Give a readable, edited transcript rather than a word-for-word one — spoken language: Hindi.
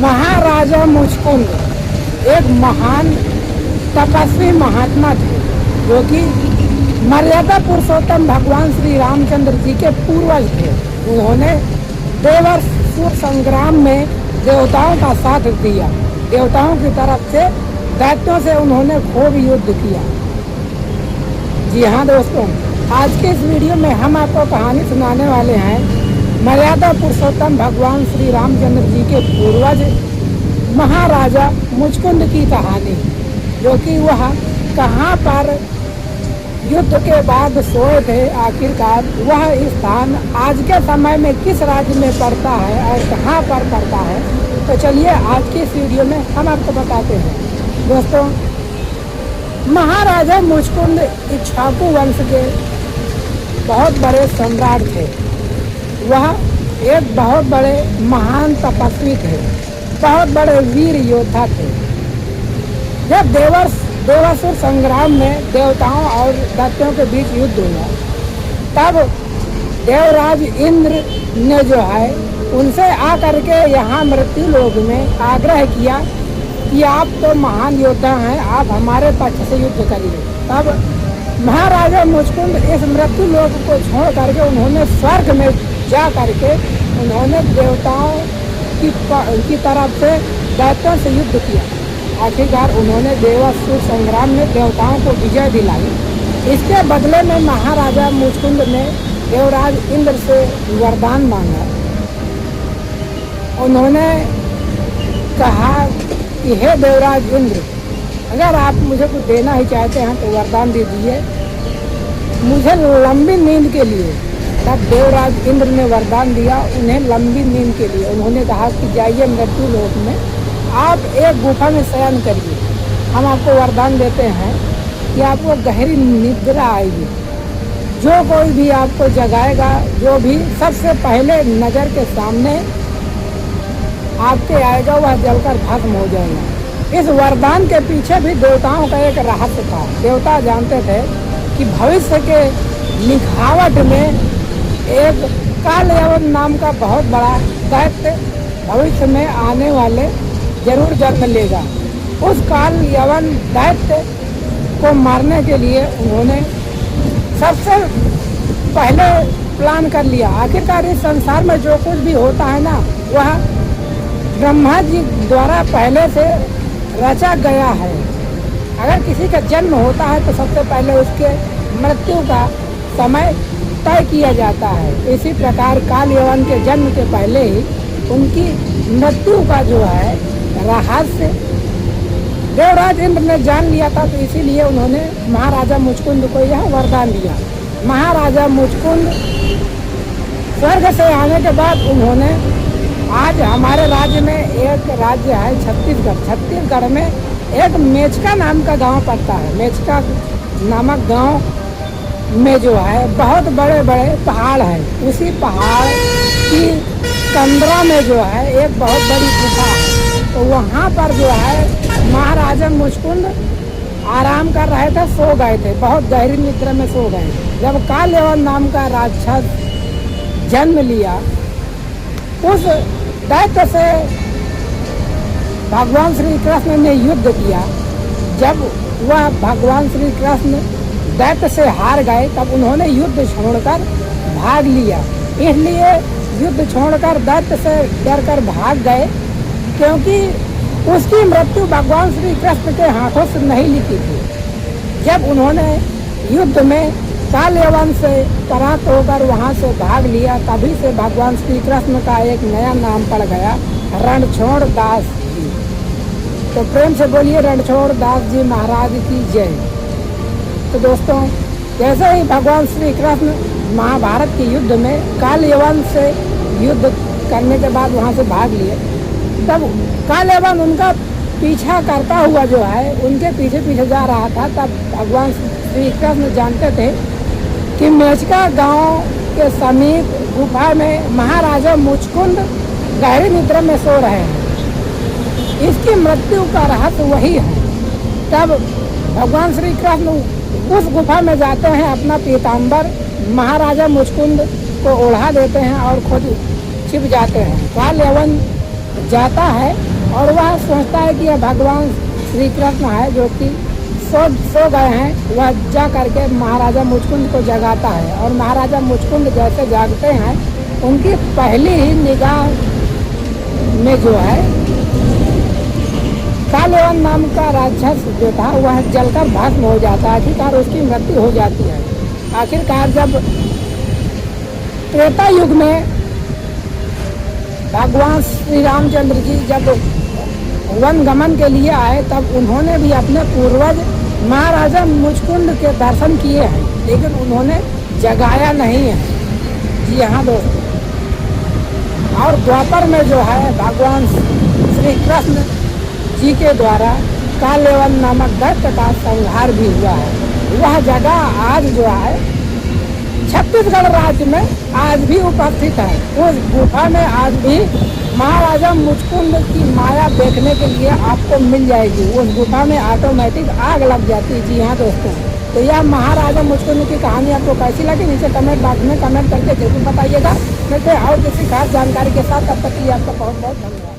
महाराजा मुचकुंद एक महान तपस्वी महात्मा थे, जो कि मर्यादा पुरुषोत्तम भगवान श्री रामचंद्र जी के पूर्वज थे। उन्होंने देवासुर संग्राम में देवताओं का साथ दिया। देवताओं की तरफ से दैत्यों से उन्होंने खूब युद्ध किया। जी हाँ दोस्तों, आज के इस वीडियो में हम आपको कहानी सुनाने वाले हैं मर्यादा पुरुषोत्तम भगवान श्री रामचंद्र जी के पूर्वज महाराजा मुचकुंद की कहानी, जो कि वह कहाँ पर युद्ध के बाद सोए थे। आखिरकार वह स्थान आज के समय में किस राज्य में पड़ता है और कहाँ पर पड़ता है, तो चलिए आज की इस वीडियो में हम आपको बताते हैं। दोस्तों, महाराजा मुचकुंद इक्ष्वाकु वंश के बहुत बड़े सम्राट थे। वह एक बहुत बड़े महान तपस्वी थे, बहुत बड़े वीर योद्धा थे। जब देवासुर संग्राम में देवताओं और दैत्यों के बीच युद्ध हुआ, तब देवराज इंद्र ने जो है उनसे आकर के यहाँ मृत्यु लोक में आग्रह किया कि आप तो महान योद्धा हैं, आप हमारे पक्ष से युद्ध करिए। तब महाराजा मुचकुंद इस मृत्यु लोक को छोड़ करके उन्होंने स्वर्ग में जा करके उन्होंने देवताओं की तरफ से दैत्यों से युद्ध किया। आखिरकार उन्होंने देवासुर संग्राम में देवताओं को विजय दिलाई। इसके बदले में महाराजा मुचकुंद ने देवराज इंद्र से वरदान मांगा। उन्होंने कहा कि हे देवराज इंद्र, अगर आप मुझे कुछ देना ही चाहते हैं तो वरदान दे दीजिए मुझे लंबी नींद के लिए। तब देवराज इंद्र ने वरदान दिया उन्हें लंबी नींद के लिए। उन्होंने कहा कि जाइए मृत्यु लोक में, आप एक गुफा में शयन करिए। हम आपको वरदान देते हैं कि आपको गहरी निद्रा आएगी। जो कोई भी आपको जगाएगा, जो भी सबसे पहले नज़र के सामने आपके आएगा, वह जलकर भस्म हो जाएगा। इस वरदान के पीछे भी देवताओं का एक रहस्य था। देवता जानते थे कि भविष्य के लिखावट में एक कालयवन नाम का बहुत बड़ा दैत्य भविष्य में आने वाले जरूर जन्म लेगा। उस कालयवन दैत्य को मारने के लिए उन्होंने सबसे पहले प्लान कर लिया। आखिरकार इस संसार में जो कुछ भी होता है ना, वह ब्रह्मा जी द्वारा पहले से रचा गया है। अगर किसी का जन्म होता है तो सबसे पहले उसके मृत्यु का समय तय किया जाता है। इसी प्रकार कालयवन के जन्म के पहले ही उनकी मृत्यु का जो है रहस्य देवराज इंद्र ने जान लिया था। तो इसीलिए उन्होंने महाराजा मुचकुंद को यह वरदान दिया। महाराजा मुचकुंद स्वर्ग से आने के बाद उन्होंने, आज हमारे राज्य में एक राज्य है छत्तीसगढ़। छत्तीसगढ़ में एक मेचका नाम का गांव पड़ता है। मेचका नामक गांव में जो है बहुत बड़े बड़े पहाड़ हैं। उसी पहाड़ की कंदरा में जो है एक बहुत बड़ी गुफा है। तो वहाँ पर जो है महाराजा मुचकुंद आराम कर रहे थे, सो गए थे, बहुत गहरी निद्रा में सो गए। जब कालयवन नाम का राक्षस जन्म लिया, उस दैत्य से भगवान श्री कृष्ण ने युद्ध किया। जब वह भगवान श्री कृष्ण दैत्य से हार गए, तब उन्होंने युद्ध छोड़कर भाग लिया। इसलिए युद्ध छोड़कर दैत्य से डरकर भाग गए, क्योंकि उसकी मृत्यु भगवान श्री कृष्ण के हाथों से नहीं लिखी थी। जब उन्होंने युद्ध में कालयवन से परास्त होकर वहाँ से भाग लिया, तभी से भगवान श्री कृष्ण का एक नया नाम पड़ गया, रणछोड़ दास जी। तो प्रेम से बोलिए रणछोड़ दास जी महाराज की जय। तो दोस्तों, जैसे ही भगवान श्री कृष्ण महाभारत के युद्ध में कालयवन से युद्ध करने के बाद वहाँ से भाग लिए, तब कालयवन उनका पीछा करता हुआ जो है उनके पीछे पीछे जा रहा था। तब भगवान श्री कृष्ण जानते थे कि मेचका गांव के समीप गुफा में महाराजा मुचकुंद गहरी निद्रा में सो रहे हैं। इसकी मृत्यु का रहस्य वही है। तब भगवान श्री कृष्ण उस गुफा में जाते हैं, अपना पीताम्बर महाराजा मुचकुंद को ओढ़ा देते हैं और खुद छिप जाते हैं। कालयवन जाता है और वह सोचता है कि यह भगवान श्री कृष्ण है जो कि सो गए हैं। वह जा करके महाराजा मुचकुंद को जगाता है और महाराजा मुचकुंद जैसे जागते हैं उनकी पहली ही निगाह में जो है कालवन नाम का राक्षस जो था वह जलकर भस्म हो जाता है। आखिरकार उसकी मृत्यु हो जाती है। आखिरकार जब त्रेता युग में भगवान श्री रामचंद्र जी जब वन गमन के लिए आए तब उन्होंने भी अपने पूर्वज महाराजा मुचकुंद के दर्शन किए हैं, लेकिन उन्होंने जगाया नहीं है। जी हाँ दोस्तों, और द्वापर में जो है भगवान श्री कृष्ण जी के द्वारा कालयवन नामक दैत्य का संहार भी हुआ है। वह जगह आज जो है छत्तीसगढ़ राज्य में आज भी उपस्थित है। उस गुफा में आज भी महाराजा मुचकुंद की माया देखने के लिए आपको मिल जाएगी। उस गुफा में ऑटोमेटिक आग लग जाती है। जी हाँ दोस्तों, तो यह महाराजा मुचकुंद की कहानी आपको कैसी लगी नीचे कमेंट बॉक्स में कमेंट करके जरूर बताइएगा। मैं और किसी खास जानकारी के साथ, तब तक के लिए आपका बहुत बहुत धन्यवाद।